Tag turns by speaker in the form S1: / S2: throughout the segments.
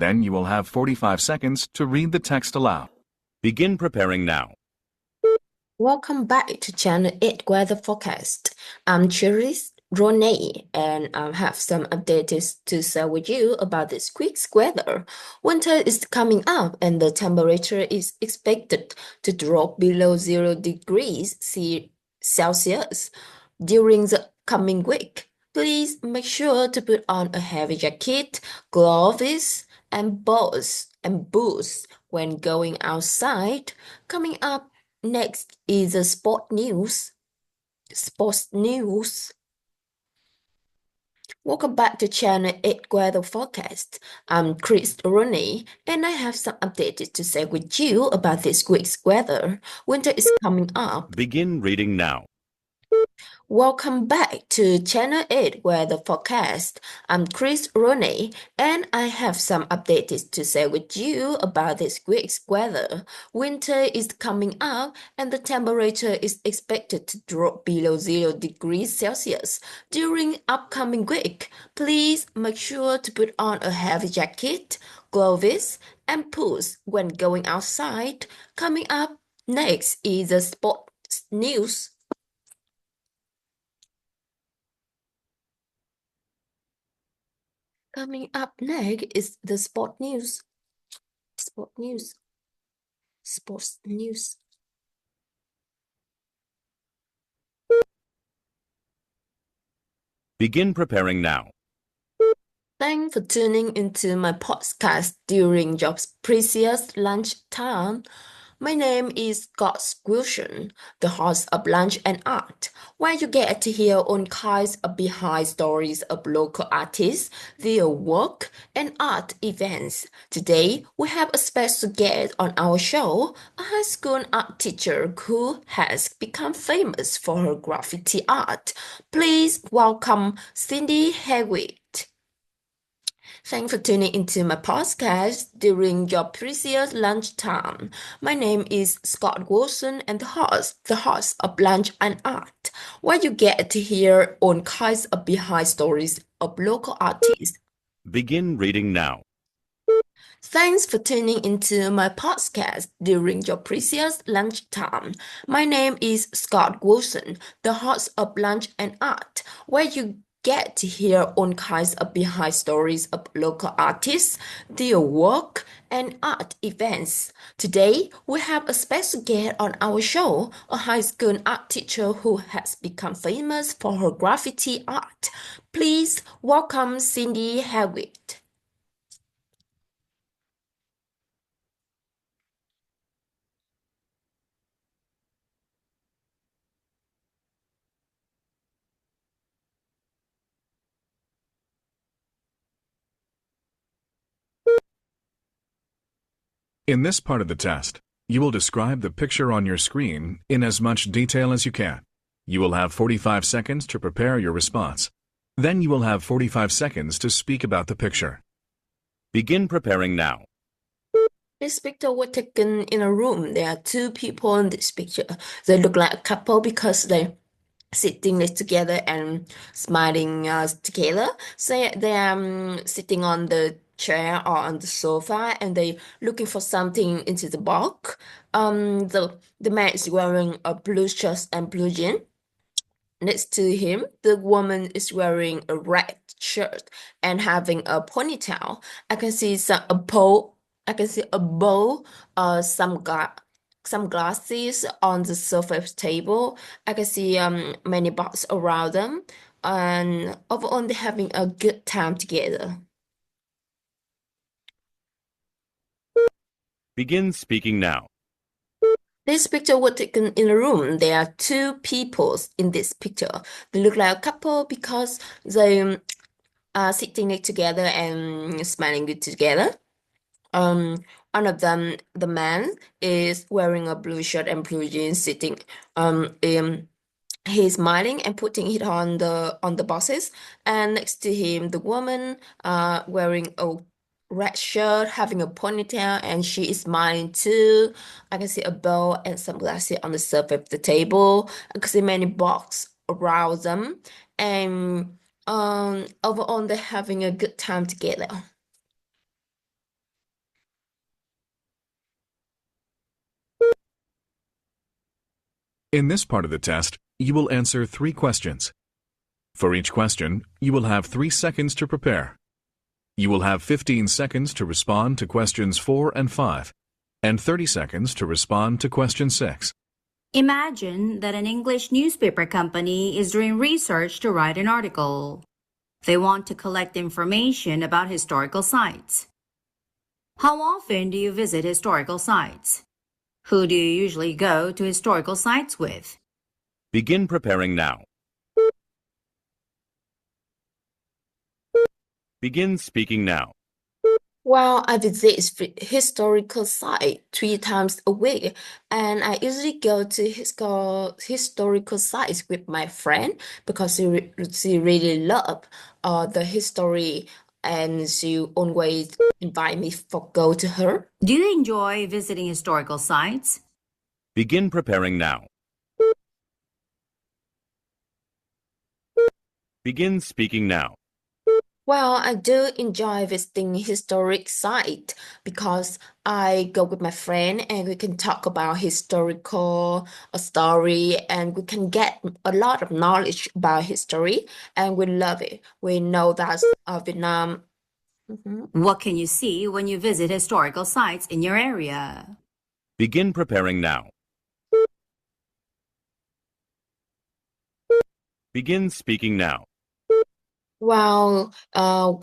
S1: Then you will have 45 seconds to read the text aloud.
S2: Begin preparing now.
S3: Welcome back to Channel 8 Weather Forecast. I'm Cherise Ronay, and I have some updates to share with you about this week's weather. Winter is coming up, and the temperature is expected to drop below 0 degrees Celsius during the coming week. Please make sure to put on a heavy jacket, gloves, and boots when going outside. Coming up next is the sports news. Welcome back to Channel 8 Weather Forecast. I'm Chris Rooney, and I have some updates to share with you about this week's weather. Winter is coming up.
S2: Begin reading now.
S3: Welcome back to Channel 8 Weather Forecast. I'm Chris Rooney, and I have some updates to share with you about this week's weather. Winter is coming up, and the temperature is expected to drop below 0 degrees Celsius during upcoming week. Please make sure to put on a heavy jacket, gloves, and boots when going outside. Coming up next is the sports news. Coming up next is the sports news.
S2: Begin preparing now.
S3: Thanks for tuning into my podcast during your precious lunchtime. My name is Scott Wilson, the host of Lunch and Art, where you get to hear all kinds of behind stories of local artists, their work, and art events. Today, we have a special guest on our show, a high school art teacher who has become famous for her graffiti art. Please welcome Cindy Hewitt. Thanks for tuning into my podcast during your precious lunchtime. My name is Scott Wilson, and the host of Lunch and Art, where you get to hear all kinds of behind stories of local artists.
S2: Begin reading now.
S3: Thanks for tuning into my podcast during your precious lunchtime. My name is Scott Wilson, the host of Lunch and Art, where you get to hear all kinds of behind stories of local artists, their work, and art events. Today, we have a special guest on our show, a high school art teacher who has become famous for her graffiti art. Please welcome Cindy Hewitt.
S1: In this part of the test, you will describe the picture on your screen in as much detail as you can. You will have 45 seconds to prepare your response. Then you will have 45 seconds to speak about the picture.
S2: Begin preparing now.
S3: This picture was taken in a room. There are two people in this picture. They look like a couple because they're sitting next together and smiling together. So they are sitting on the chair or on the sofa, and they looking for something into the box. The man is wearing a blue shirt and blue jeans. Next to him, the woman is wearing a red shirt and having a ponytail. I can see a bowl. I can see a bowl, some glasses on the surface table. I can see many boxes around them, and overall they're having a good time together.
S2: Begin speaking now.
S3: This picture was taken in a room. There are two people in this picture. They look like a couple because they are sitting next together and smiling good together. One of them, the man, is wearing a blue shirt and blue jeans, sitting. He's smiling and putting it on the boxes. And next to him, the woman, wearing a red shirt, having a ponytail, and she is smiling too. I can see a bowl and some glasses on the surface of the table. I can see many boxes around them, and overall they're having a good time together.
S1: In this part of the test, you will answer 3 questions. For each question, you will have 3 seconds to prepare. You will have 15 seconds to respond to questions 4 and 5, and 30 seconds to respond to question 6.
S4: Imagine that an English newspaper company is doing research to write an article. They want to collect information about historical sites. How often do you visit historical sites? Who do you usually go to historical sites with?
S2: Begin preparing now. Begin speaking now.
S3: Well, I visit historical site 3 times a week, and I usually go to historical sites with my friend because she really love the history, and she always invite me for go to her.
S4: Do you enjoy visiting historical sites?
S2: Begin preparing now. Begin speaking now.
S3: Well, I do enjoy visiting historic site because I go with my friend and we can talk about historical story, and we can get a lot of knowledge about history, and we love it. We know that Vietnam. Mhm.
S4: What can you see when you visit historical sites in your area?
S2: Begin preparing now. Begin speaking now.
S3: Well,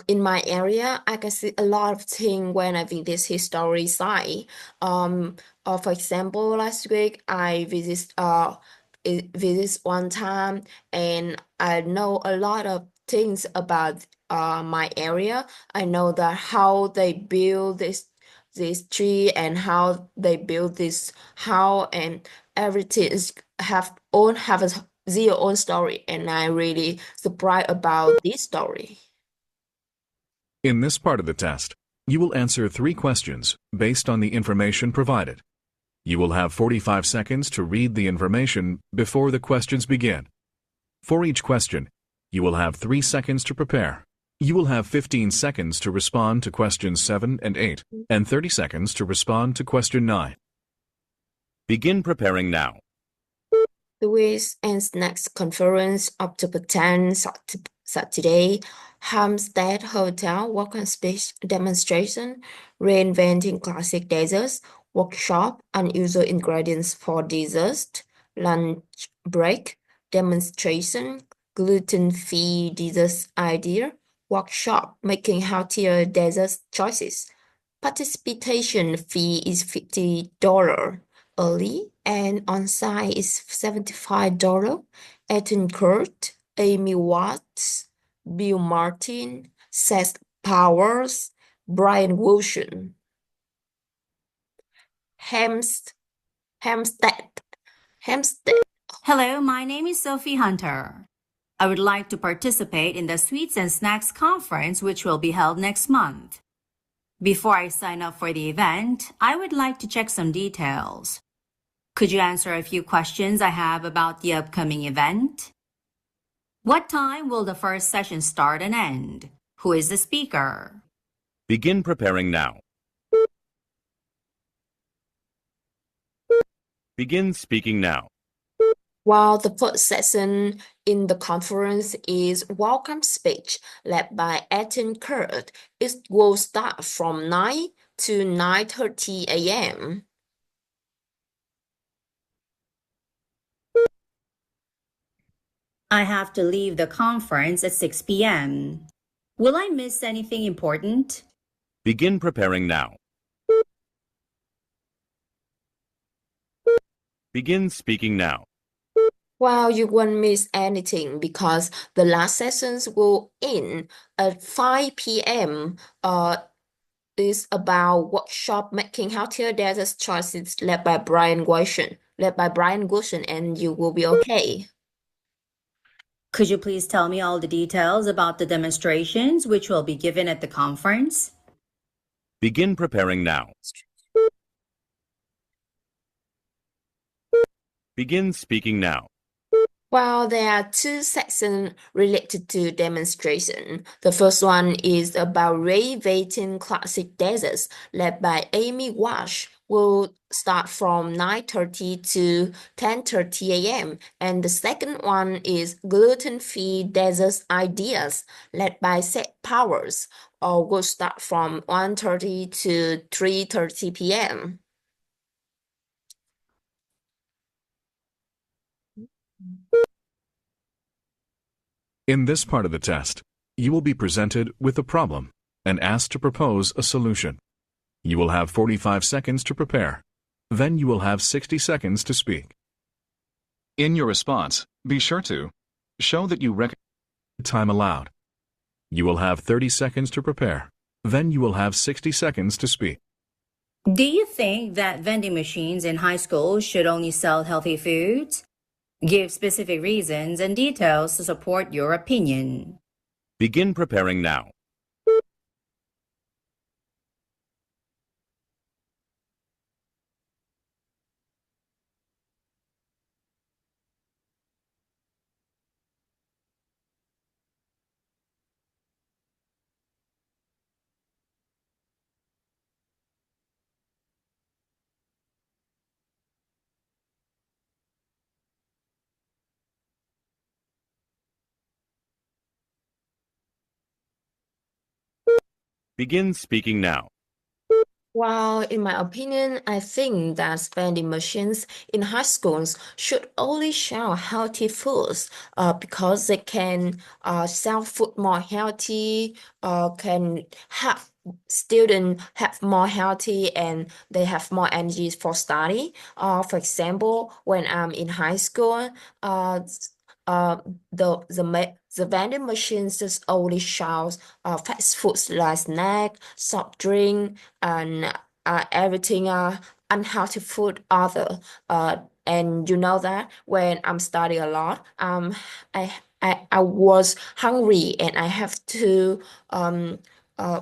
S3: in my area, I can see a lot of things when I visit historic site. For example, last week I visit one time, and I know a lot of things about my area. I know that how they build this tree and how they build this house, and everything is have their own story, and I really surprised about this story.
S1: In this part of the test, you will answer 3 questions based on the information provided. You will have 45 seconds to read the information before the questions begin. For each question, you will have 3 seconds to prepare. You will have 15 seconds to respond to questions 7 and 8, and 30 seconds to respond to question 9.
S2: Begin preparing now.
S3: Louis and Snacks Conference, October 10, Saturday, Hampstead Hotel, walk and speech demonstration, reinventing classic desserts, workshop, unusual ingredients for dessert, lunch break, demonstration, gluten-free dessert idea, workshop, making healthier dessert choices. Participation fee is $50 early, and on-site is $75. Ethan Kurt, Amy Watts, Bill Martin, Seth Powers, Brian Wilson. Hampstead. Hampstead.
S4: Hello, my name is Sophie Hunter. I would like to participate in the Sweets and Snacks Conference, which will be held next month. Before I sign up for the event, I would like to check some details. Could you answer a few questions I have about the upcoming event? What time will the first session start and end? Who is the speaker?
S2: Begin preparing now. Begin speaking now.
S3: While the first session in the conference is welcome speech led by Ethan Kurt. It will start from 9 to 9:30 a.m.
S4: I have to leave the conference at 6 p.m. Will I miss anything important?
S2: Begin preparing now. Begin speaking now.
S3: Well, you won't miss anything because the last sessions will end at 5 p.m. Is about workshop making healthier dessert choices led by Brian Wilson, and you will be okay.
S4: Could you please tell me all the details about the demonstrations which will be given at the conference?
S2: Begin preparing now. Begin speaking now.
S3: Well, there are two sections related to demonstration. The first one is about renovating classic desserts, led by Amy Wash. Will start from 9:30 to 10:30 a.m. And the second one is gluten-free desserts ideas, led by Seth Powers, will start from 1:30 to 3:30 p.m.
S1: In this part of the test, you will be presented with a problem and asked to propose a solution. You will have 45 seconds to prepare. Then you will have 60 seconds to speak. In your response, be sure to show that you recognize the time allowed. You will have 30 seconds to prepare. Then you will have 60 seconds to speak.
S4: Do you think that vending machines in high school should only sell healthy foods? Give specific reasons and details to support your opinion.
S2: Begin preparing now. Begin speaking now.
S3: Well, in my opinion, I think that vending machines in high schools should only sell healthy foods, because they can sell food more healthy, can have students have more healthy and they have more energy for study. For example, when I'm in high school, uh, uh, the vending machines just only shows fast foods like snack, soft drink, and everything unhealthy food other. And you know that when I'm studying a lot, I I was hungry and um uh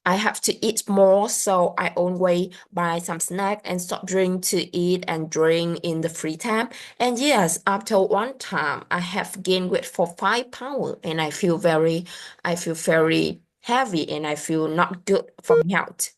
S3: I have to eat more, so I always buy some snack and soft drink to eat and drink in the free time. And yes, after one time, I have gained weight for 5 pounds, and I feel very heavy, and I feel not good for my health.